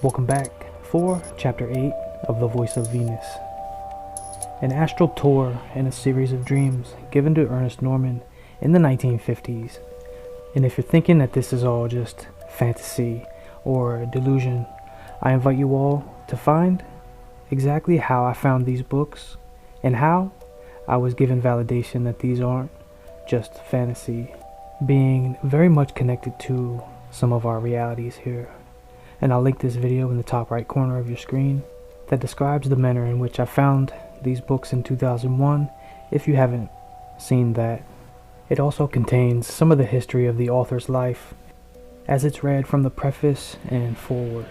Welcome back for Chapter 8 of The Voice of Venus. An astral tour and a series of dreams given to Ernest Norman in the 1950s. And if you're thinking that this is all just fantasy or delusion, I invite you all to find exactly how I found these books and how I was given validation that these aren't just fantasy, being very much connected to some of our realities here. And I'll link this video in the top right corner of your screen that describes the manner in which I found these books in 2001 if you haven't seen that. It also contains some of the history of the author's life as it's read from the preface and forward.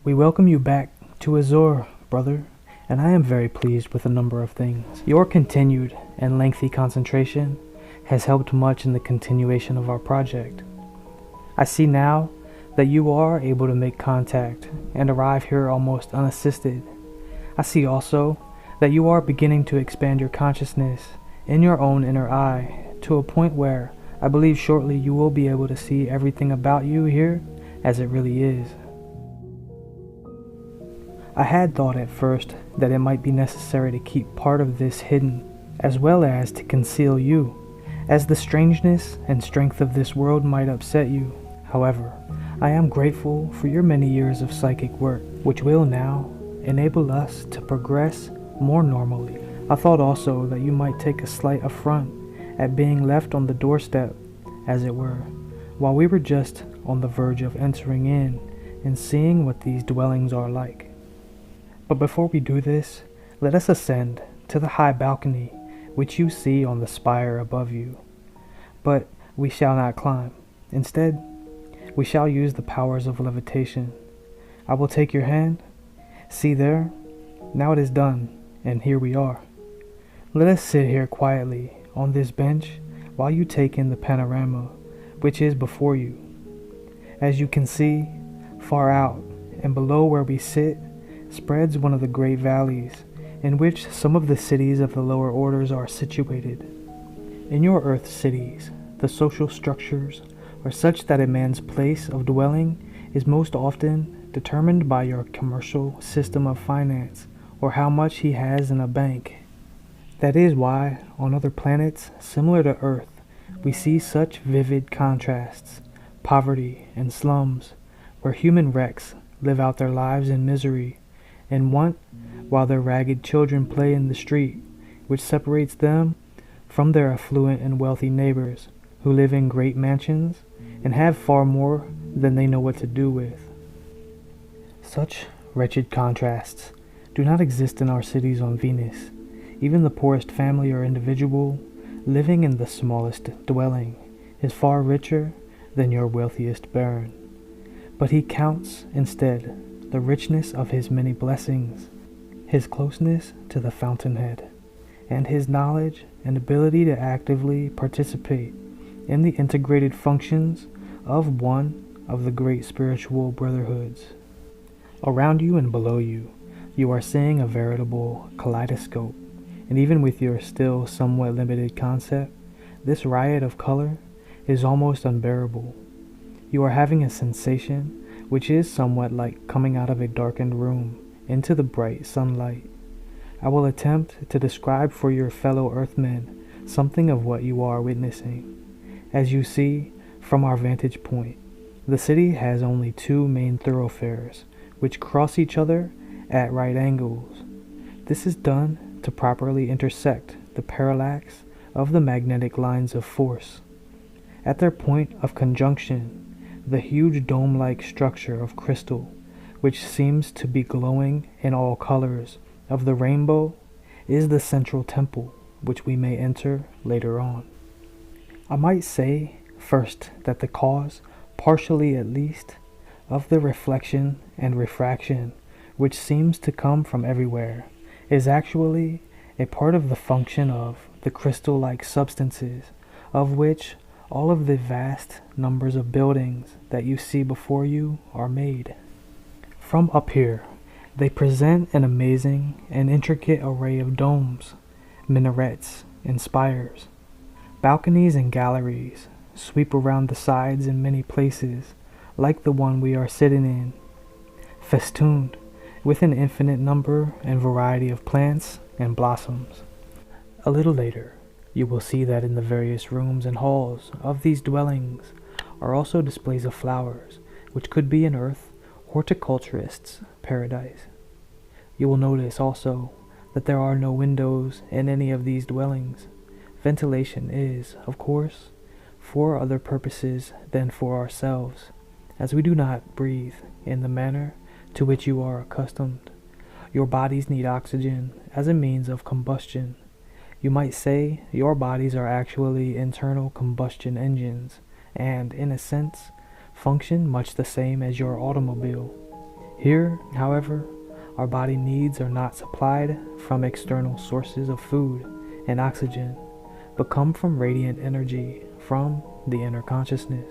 We welcome you back to Azure, brother, and I am very pleased with a number of things. Your continued and lengthy concentration has helped much in the continuation of our project. I see now that you are able to make contact and arrive here almost unassisted. I see also that you are beginning to expand your consciousness in your own inner eye to a point where I believe shortly you will be able to see everything about you here as it really is. I had thought at first that it might be necessary to keep part of this hidden, as well as to conceal you, as the strangeness and strength of this world might upset you. However, I am grateful for your many years of psychic work, which will now enable us to progress more normally. I thought also that you might take a slight affront at being left on the doorstep, as it were, while we were just on the verge of entering in and seeing what these dwellings are like. But before we do this, let us ascend to the high balcony which you see on the spire above you. But we shall not climb. Instead, we shall use the powers of levitation. I will take your hand. See there? Now it is done, and here we are. Let us sit here quietly on this bench while you take in the panorama which is before you. As you can see, far out and below where we sit, spreads one of the great valleys in which some of the cities of the lower orders are situated. In your earth cities, the social structures are such that a man's place of dwelling is most often determined by your commercial system of finance or how much he has in a bank. That is why on other planets similar to Earth we see such vivid contrasts, poverty and slums, where human wrecks live out their lives in misery and want, while their ragged children play in the street, which separates them from their affluent and wealthy neighbors, who live in great mansions and have far more than they know what to do with. Such wretched contrasts do not exist in our cities on Venus. Even the poorest family or individual living in the smallest dwelling is far richer than your wealthiest baron. But he counts instead the richness of his many blessings, his closeness to the fountainhead, and his knowledge and ability to actively participate in the integrated functions of one of the great spiritual brotherhoods. Around you and below you, you are seeing a veritable kaleidoscope, and even with your still somewhat limited concept, this riot of color is almost unbearable. You are having a sensation which is somewhat like coming out of a darkened room into the bright sunlight. I will attempt to describe for your fellow earthmen something of what you are witnessing. As you see, from our vantage point, the city has only two main thoroughfares, which cross each other at right angles. This is done to properly intersect the parallax of the magnetic lines of force. At their point of conjunction, the huge dome-like structure of crystal, which seems to be glowing in all colors of the rainbow, is the central temple, which we may enter later on. I might say First, that the cause, partially at least, of the reflection and refraction, which seems to come from everywhere, is actually a part of the function of the crystal-like substances, of which all of the vast numbers of buildings that you see before you are made. From up here, they present an amazing and intricate array of domes, minarets, and spires. Balconies and galleries sweep around the sides in many places, like the one we are sitting in, festooned with an infinite number and variety of plants and blossoms. A little later, you will see that in the various rooms and halls of these dwellings are also displays of flowers, which could be an earth horticulturist's paradise. You will notice also that there are no windows in any of these dwellings. Ventilation is, of course, for other purposes than for ourselves, as we do not breathe in the manner to which you are accustomed. Your bodies need oxygen as a means of combustion. You might say your bodies are actually internal combustion engines and, in a sense, function much the same as your automobile. Here, however, our body needs are not supplied from external sources of food and oxygen, but come from radiant energy from the inner consciousness.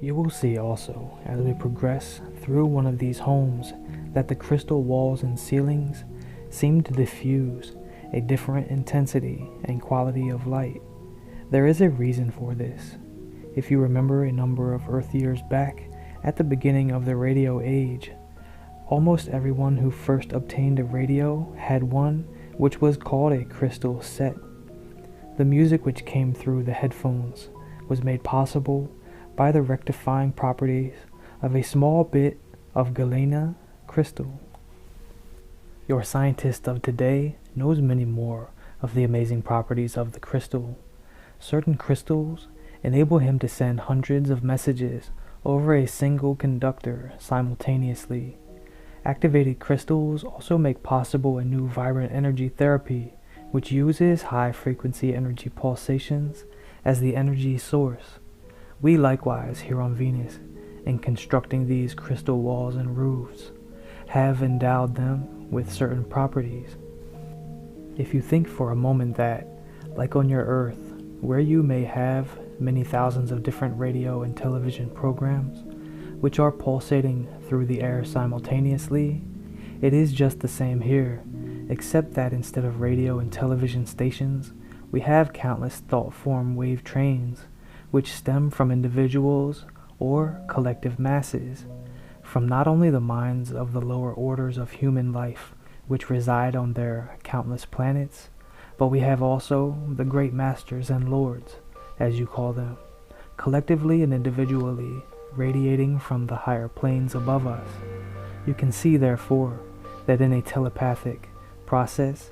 You will see also, as we progress through one of these homes, that the crystal walls and ceilings seem to diffuse a different intensity and quality of light. There is a reason for this. If you remember a number of Earth years back, at the beginning of the radio age, almost everyone who first obtained a radio had one which was called a crystal set. The music which came through the headphones was made possible by the rectifying properties of a small bit of galena crystal. Your scientist of today knows many more of the amazing properties of the crystal. Certain crystals enable him to send hundreds of messages over a single conductor simultaneously. Activated crystals also make possible a new vibrant energy therapy, which uses high-frequency energy pulsations as the energy source. We likewise, here on Venus, in constructing these crystal walls and roofs, have endowed them with certain properties. If you think for a moment that, like on your Earth, where you may have many thousands of different radio and television programs, which are pulsating through the air simultaneously, it is just the same here, except that instead of radio and television stations, we have countless thought-form wave trains, which stem from individuals or collective masses, from not only the minds of the lower orders of human life, which reside on their countless planets, but we have also the great masters and lords, as you call them, collectively and individually, radiating from the higher planes above us. You can see, therefore, that in a telepathic process,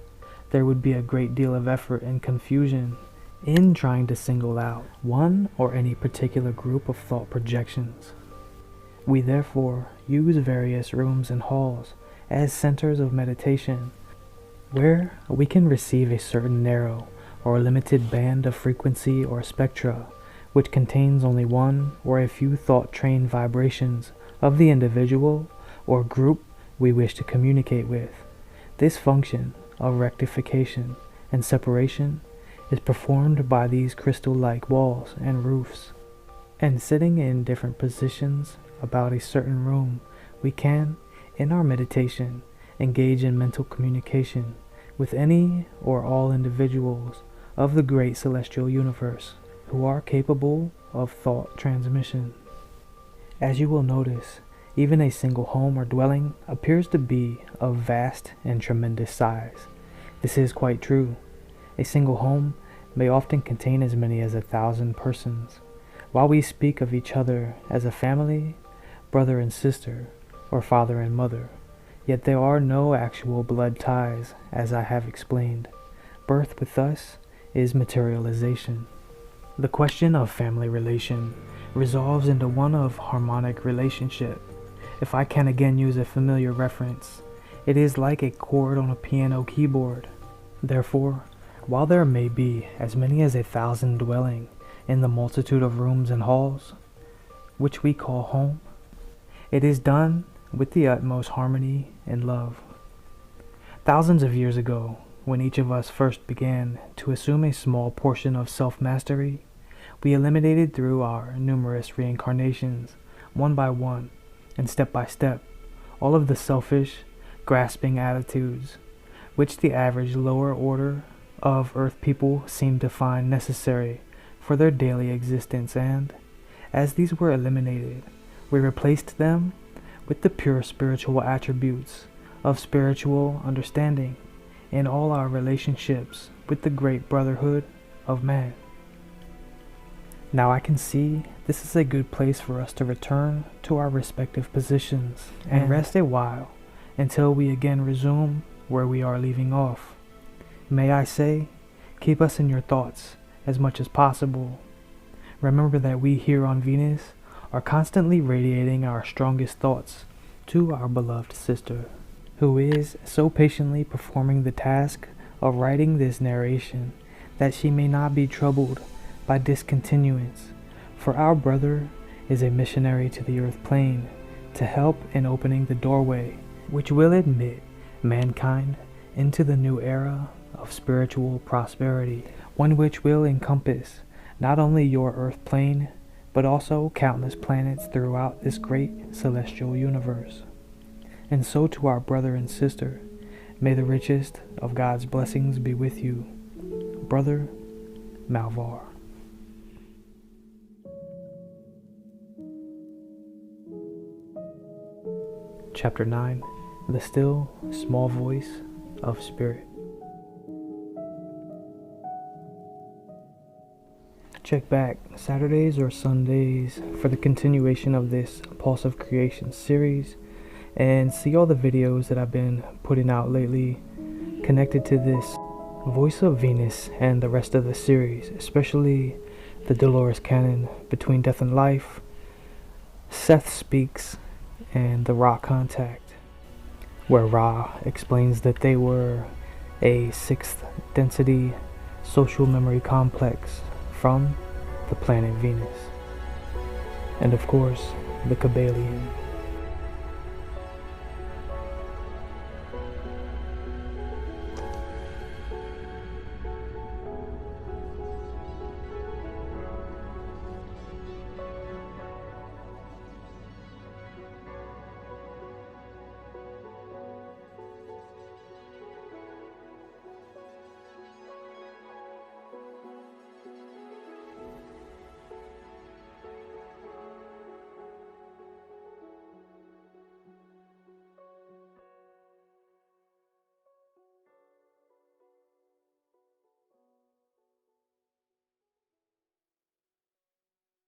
there would be a great deal of effort and confusion in trying to single out one or any particular group of thought projections. We therefore use various rooms and halls as centers of meditation, where we can receive a certain narrow or limited band of frequency or spectra, which contains only one or a few thought-trained vibrations of the individual or group we wish to communicate with. This function of rectification and separation is performed by these crystal-like walls and roofs. And sitting in different positions about a certain room, we can, in our meditation, engage in mental communication with any or all individuals of the great celestial universe who are capable of thought transmission. As you will notice, even a single home or dwelling appears to be of vast and tremendous size. This is quite true. A single home may often contain as many as 1,000 persons. While we speak of each other as a family, brother and sister, or father and mother, yet there are no actual blood ties, as I have explained. Birth with us is materialization. The question of family relation resolves into one of harmonic relationship. If I can again use a familiar reference, it is like a chord on a piano keyboard. Therefore, while there may be as many as 1,000 dwelling in the multitude of rooms and halls, which we call home, it is done with the utmost harmony and love. Thousands of years ago, when each of us first began to assume a small portion of self-mastery, we eliminated through our numerous reincarnations, one by one and step by step, all of the selfish, grasping attitudes which the average lower order of earth people seem to find necessary for their daily existence, and, as these were eliminated, we replaced them with the pure spiritual attributes of spiritual understanding in all our relationships with the great brotherhood of man. Now I can see this is a good place for us to return to our respective positions and rest a while until we again resume where we are leaving off. May I say, keep us in your thoughts as much as possible. Remember that we here on Venus are constantly radiating our strongest thoughts to our beloved sister, who is so patiently performing the task of writing this narration that she may not be troubled by discontinuance, for our brother is a missionary to the earth plane to help in opening the doorway which will admit mankind into the new era of spiritual prosperity, one which will encompass not only your earth plane, but also countless planets throughout this great celestial universe. And so to our brother and sister, may the richest of God's blessings be with you, Brother Malvar. Chapter 9, The Still, Small Voice of Spirit. Check back Saturdays or Sundays for the continuation of this Pulse of Creation series and see all the videos that I've been putting out lately connected to this Voice of Venus and the rest of the series, especially the Dolores Cannon, Between Death and Life, Seth Speaks, and the Ra Contact, where Ra explains that they were a sixth density social memory complex from the planet Venus. And of course, the Kabbalion.